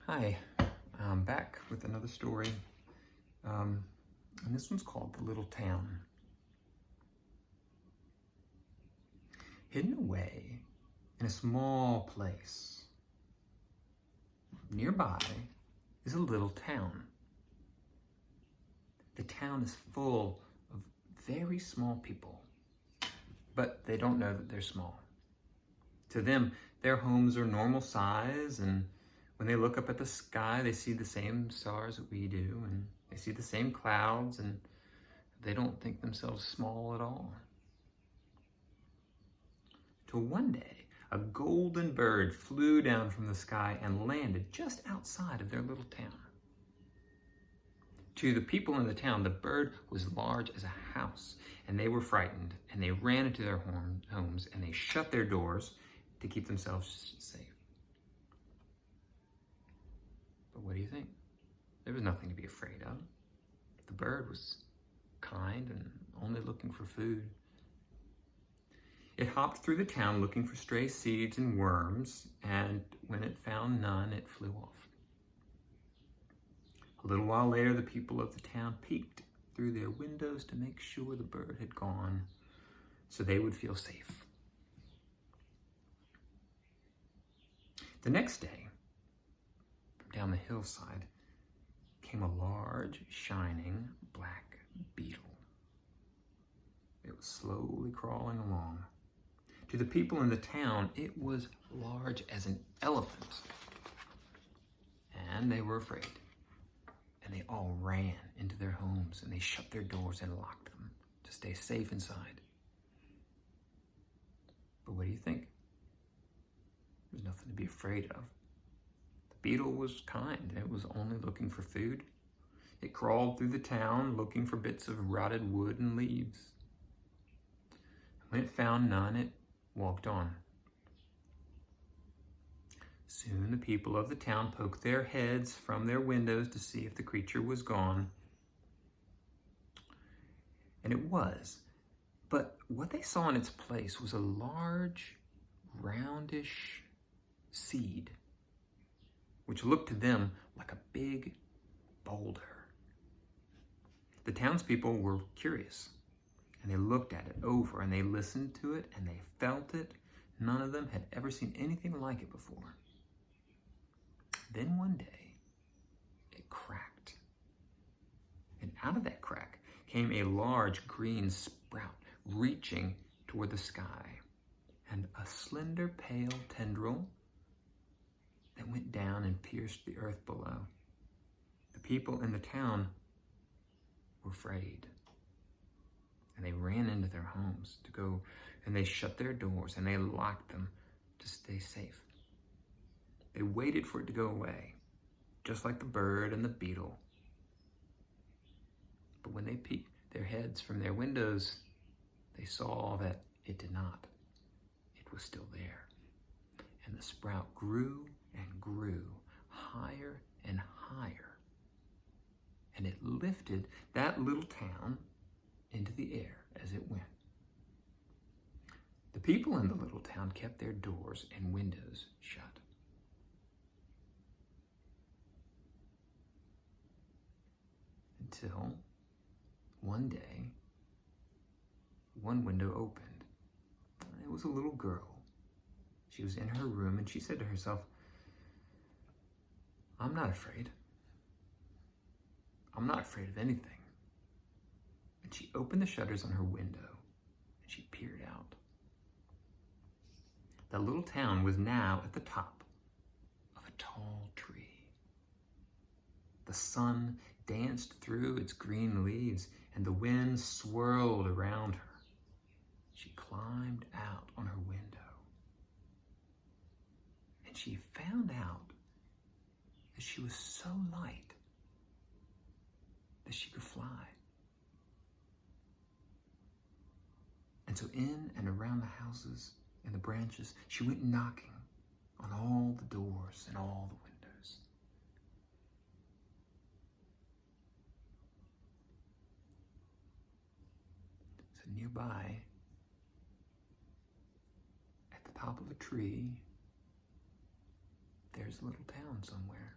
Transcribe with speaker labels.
Speaker 1: Hi, I'm back with another story, and this one's called The Little Town. Hidden away in a small place nearby is a little town. The town is full of very small people, but they don't know that they're small. To them, their homes are normal size, and when they look up at the sky, they see the same stars that we do, and they see the same clouds, and they don't think themselves small at all. Till one day, a golden bird flew down from the sky and landed just outside of their little town. To the people in the town, the bird was large as a house, and they were frightened, and they ran into their homes, and they shut their doors to keep themselves safe. But what do you think? There was nothing to be afraid of. The bird was kind and only looking for food. It hopped through the town looking for stray seeds and worms, and when it found none, it flew off. A little while later, the people of the town peeked through their windows to make sure the bird had gone, so they would feel safe. The next day, from down the hillside, came a large, shining black beetle. It was slowly crawling along. To the people in the town, it was large as an elephant. And they were afraid. And they all ran into their homes, and they shut their doors and locked them to stay safe inside. But what do you think? There's nothing to be afraid of. The beetle was kind. It was only looking for food. It crawled through the town looking for bits of rotted wood and leaves. When it found none, it walked on. Soon the people of the town poked their heads from their windows to see if the creature was gone. And it was. But what they saw in its place was a large, roundish seed, which looked to them like a big boulder. The townspeople were curious, and they looked at it over, and they listened to it, and they felt it. None of them had ever seen anything like it before. Then one day, it cracked. And out of that crack came a large green sprout reaching toward the sky, and a slender, pale tendril that went down and pierced the earth below. The people in the town were afraid, and they ran into their homes to go, and they shut their doors and they locked them to stay safe. They waited for it to go away, just like the bird and the beetle. But when they peeked their heads from their windows, they saw that it did not. It was still there. And the sprout grew and grew, higher and higher. And it lifted that little town into the air as it went. The people in the little town kept their doors and windows shut. Until one day, one window opened. It was a little girl. She was in her room, and she said to herself, "I'm not afraid. I'm not afraid of anything." And she opened the shutters on her window, and she peered out. The little town was now at the top of a tall tree. The sun danced through its green leaves, and the wind swirled around her. She climbed out on her window, and she found out that she was so light that she could fly. And so in and around the houses and the branches, she went knocking on all the doors and all the windows. So nearby, at the top of a tree, there's a little town somewhere.